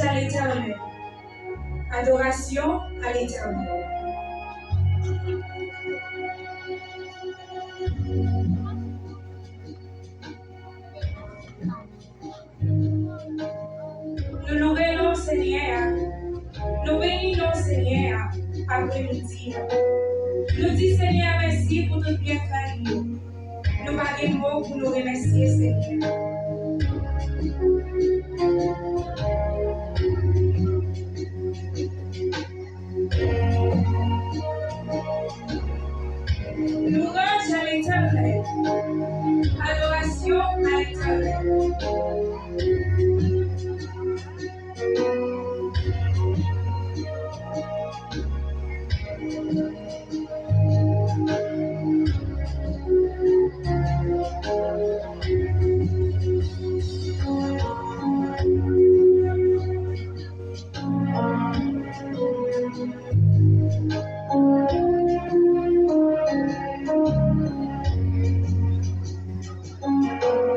à l'Éternel. Adoration à l'Éternel. Nous louons Seigneur. Nous bénissons Seigneur après-midi. Nous disons Seigneur merci pour tout bien fait. Nous pas de mots pour nous remercier Seigneur. Louange à l'Éternel. Adoration à l'Éternel.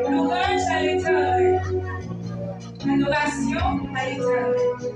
Louange à l'Éternel. Adoration à l'Éternel.